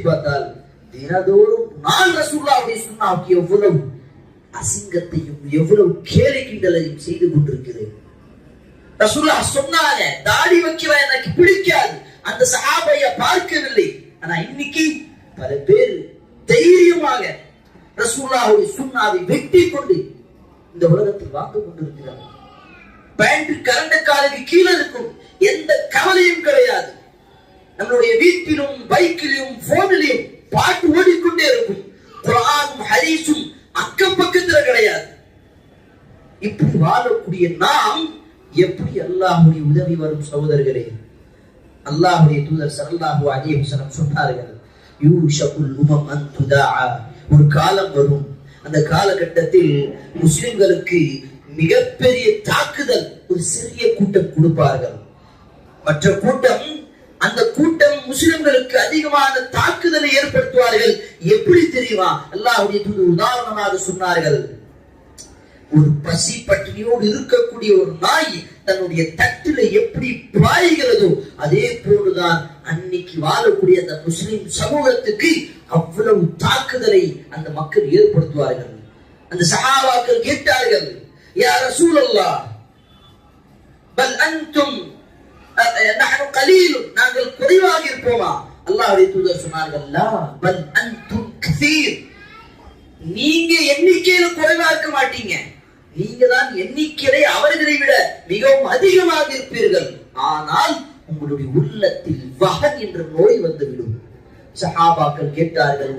பார்த்தால் தினதோறும் நான் ரசூலுல்லாஹி சுன்னாவுக்கு எவ்வளவு அசிங்கத்தையும் எவ்வளவு கேலி கிண்டலையும் செய்து கொண்டிருக்கிறேன். ரசூலுல்லாஹ் சொன்னாங்க, தாடி வைக்கிற எனக்கு பிடிக்காது, அந்த சஹாபைய பார்க்கவில்லை. ஆனா இன்னைக்கு பல பேர் தைரியமாக ரசூலுல்லாஹி சுன்னாவை வெட்டி கொண்டு இந்த உலகத்தில் வாழ்ந்து கொண்டிருக்கிறார்கள். பேண்ட் கரண்ட காலுக்கு கீழே இருக்கும், எந்த கவலையும் கிடையாது. நம்மளுடைய வீட்டிலும் பைக்கிலும் போனிலும் பாட்டு ஓடிக்கொண்டே இருக்கும். குர்ஆனும் ஹதீஸும் அக்கம் பக்கத்துல கிடையாது. இப்படி வாழக்கூடிய நாம் எப்படி அல்லாஹ்வுடைய உதவி வரும்? சகோதரர்களே, அல்லாஹ்வுடைய தூதர் ஸல்லல்லாஹு அலைஹி வஸல்லம் சொன்னார்கள், யூஷகுல் உமம் அன் துதாஅ, ஒரு காலம் வரும், அந்த காலகட்டத்தில் முஸ்லிம்களுக்கு மிகப்பெரிய தாக்குதல் ஒரு சிறிய கூட்டம் கொடுப்பார்கள். மற்ற கூட்டம், அந்த கூட்டம் முஸ்லிம்களுக்கு அதிகமான தாக்குதலை ஏற்படுத்துவார்கள். எப்படி தெரியுமா? அல்லாஹ்வுடைய தூதர் உதாரணமாக சொன்னார்கள், ஒரு பசி பட்டினியோடு இருக்கக்கூடிய ஒரு நாய் தன்னுடைய தட்டில எப்படி பாய்கிறதோ அதே போலதான் அன்னைக்கு வாழக்கூடிய அந்த முஸ்லிம் சமூகத்துக்கு அவ்வளவு தாக்குதலை அந்த மக்கள் ஏற்படுத்துவார்கள். அந்த சஹாபாக்கள் கேட்டார்கள், யா ரசூலல்லாஹ், பல் அன்தும் நஹ்னு கலீல், நாங்கள் குறைவாக இருப்போமா? அல்லாஹ்வுடைய தூதர் சொன்னார்கள், லா பல் அன்தும் கஸீர், நீங்க எண்ணிக்கையில குறைவா இருக்க மாட்டீங்க, நீங்க தான் எண்ணிக்கையை அவர்களை விட மிகவும் அதிகமாக இருப்பீர்கள். ஆனால் உங்களுடைய உள்ளத்தில் வஹன் என்ற நோய் வந்துவிடும். சஹாபாக்கள் கேட்டார்கள்,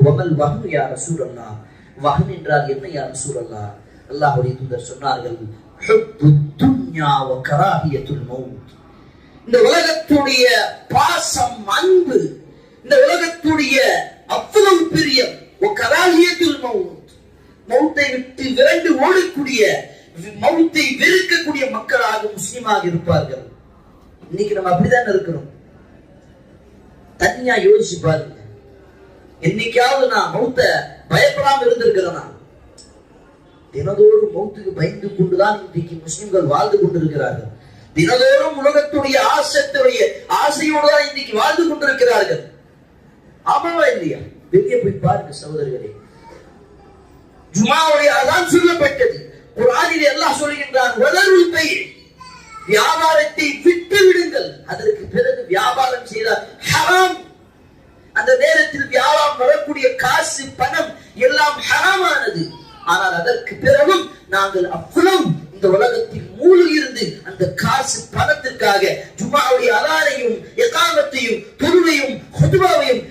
வமல் வஹன் யா ரசூலல்லாஹ், வஹன் என்றால் என்ன யா ரசூலல்லாஹ்? அல்லாஹ்வுடைய தூதர் சொன்னார்கள், ஹுப்புத் துன்யா வ கராஹியத்துல் மௌத், இந்த உலகத்துடைய பாசம், அன்பு, இந்த உலகத்துடைய அவ்வளவு பிரியம், வ கராஹியத்துல் மௌத், மௌத்தை விட்டு விரண்டு ஓடக்கூடிய, மௌத்தை வெறுக்கக்கூடிய மக்களாக முஸ்லிமாக இருப்பார்கள். இன்னைக்கு நம்ம அப்படிதான் இருக்கிறோம். தனியா யோசிச்சு பாருங்க, என்னைக்காவது நான் மௌத்த பயப்படாம இருந்திருக்கிறேனா? தினதோறும் மௌத்துக்கு பயந்து கொண்டுதான் இன்றைக்கு முஸ்லிம்கள் வாழ்ந்து கொண்டிருக்கிறார்கள். தினதோறும் உலகத்துடைய ஆசையோடு தான் இன்னைக்கு வாழ்ந்து கொண்டிருக்கிறார்கள். ஆமாவா இல்லையா? வெளியே போய் பாருங்க சகோதரர்களே. ஜுமாவுடைய அதான் சொல்லப்பட்டது. குர்ஆனிலே அல்லாஹ் சொல்கின்றான், வதருல் பை, வியாபாரத்தை விட்டு விடுங்கள், அதற்கு பிறகு வியாபாரம் செய்தால் ஹராம். அந்த நேரத்தில் வியாபாரம் வரக்கூடிய காசு, பணம் எல்லாம் ஹராமானது. ஆனால் அதற்கு பிறகும் நாங்கள் அவ்வளவு இந்த உலகத்தில் மூழ்கி இருந்து அந்த காசு பணத்திற்காக ஜுமாவுடைய அலாரையும் இகாமத்தையும் தொழுகையும் ஹுதுபாவையும்